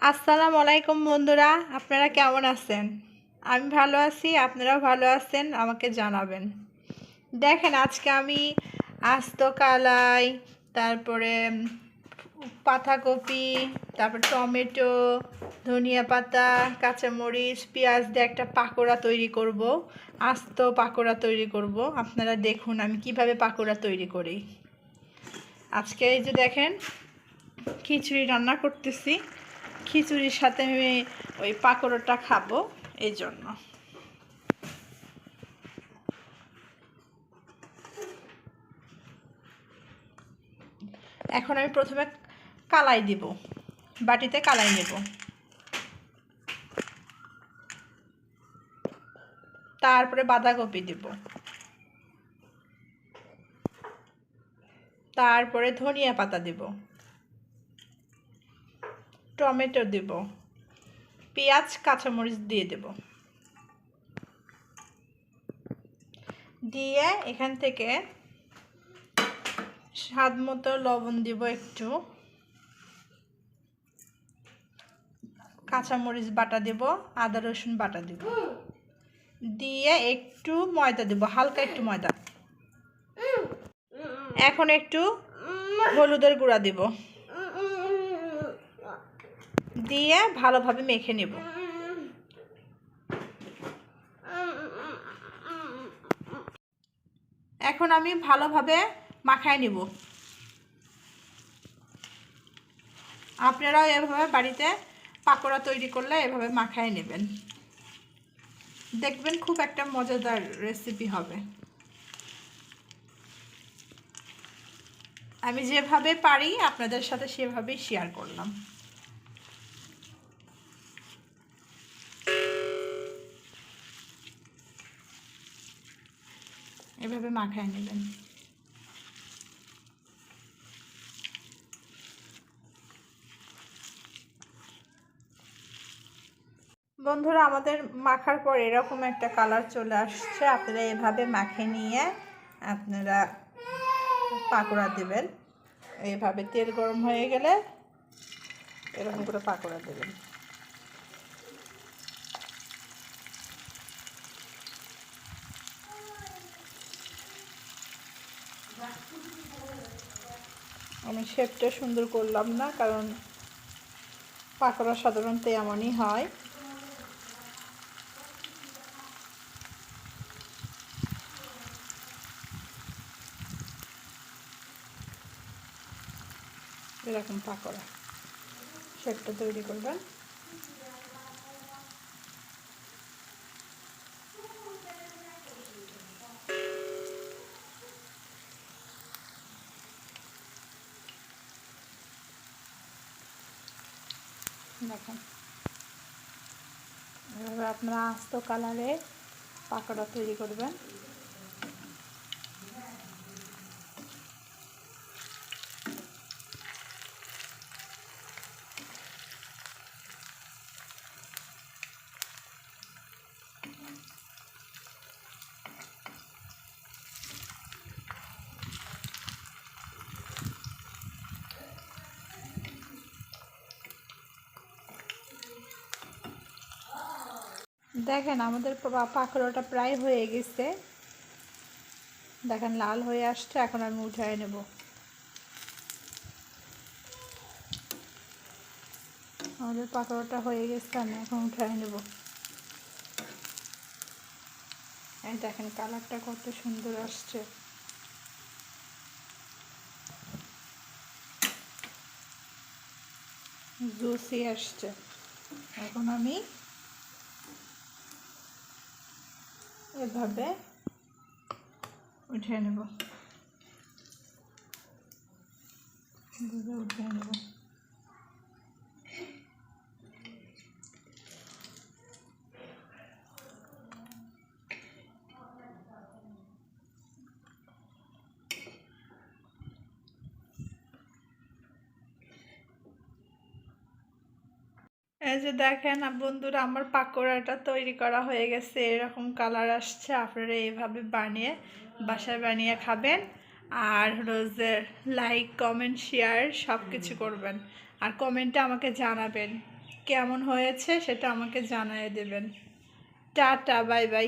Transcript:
আসসালামু আলাইকুম বন্ধুরা, আপনারা কেমন আছেন? আমি ভালো আছি, আপনারাও ভালো আছেন আমাকে জানাবেন। দেখেন আজকে আমি আস্ত কালাই, তারপরে পাতাকপি, তারপর টমেটো, ধনিয়া পাতা, কাঁচামরিচ, পেঁয়াজ দিয়ে একটা পাকোড়া তৈরি করব। আস্ত পাকোড়া তৈরি করব। আপনারা দেখুন আমি কিভাবে পাকোড়া তৈরি করি। আজকে এই যে দেখেন খিচুড়ি রান্না করতেছি। খিচুড়ির সাথে আমি ওই পাকোড়াটা খাবো, এই জন্য। এখন আমি প্রথমে কালাই দিব, বাটিতে কালাই নেব, তারপরে বাঁধাকপি দিব, তারপরে ধনিয়া পাতা দিব, টমেটো দিব, পেঁয়াজ কাঁচামরিচ দিয়ে দেব, দিয়ে এখান থেকে স্বাদ মতো লবণ দিব, একটু কাঁচামরিচ বাটা দেব, আদা রসুন বাটা দেব, দিয়ে একটু ময়দা দেব, হালকা একটু ময়দা। এখন একটু হলুদের গুঁড়া দিব, দিয়ে ভালোভাবে মেখে নেব। এখন আমি ভালোভাবে মাখায় নেব। আপনারাও এভাবে বাড়িতে পাকোড়া তৈরি করলে এভাবে মাখায় নেবেন, দেখবেন খুব একটা মজাদার রেসিপি হবে। আমি যেভাবে পারি আপনাদের সাথে সেভাবেই শেয়ার করলাম। এভাবে মাখায় নেবেন। বন্ধুরা, আমাদের মাখার পর এরকম একটা কালার চলে আসছে। আপনারা এভাবে মাখে নিয়ে আপনারা পাকোড়া দেবেন। এইভাবে তেল গরম হয়ে গেলে এরকম করে পাকোড়া দেবেন। আমি শেপটা সুন্দর করলাম না, কারণ পাকোড়া সাধারণত এমনই হয়। এরকম পাকোড়া শেপটা তৈরি করবেন। দেখুন এভাবে আপনারা আস্ত কালারে পাকোড়া তৈরি করবেন। দেখেন আমাদের পাকোড়াটা প্রায় হয়ে গেছে। দেখেন লাল হয়ে আসছে। এখন আমি উঠায় নেব। আমাদের পাকোড়াটা হয়ে গেছে, আমি এখন উঠায় নেব। এই দেখেন কালারটা কত সুন্দর আসছে। জুসি আসছে। এখন আমি এভাবে উঠে নেব, উঠে নেব। এই যে দেখেন বন্ধুরা, আমার পাকোড়াটা তৈরি করা হয়ে গেছে। এরকম কালার আসছে। আপনারা এইভাবে বানিয়ে বাসায় বানিয়ে খাবেন। আর রোজে লাইক কমেন্ট শেয়ার সব কিছু করবেন। আর কমেন্টে আমাকে জানাবেন কেমন হয়েছে সেটা আমাকে জানিয়ে দেবেন। Tata, bye bye.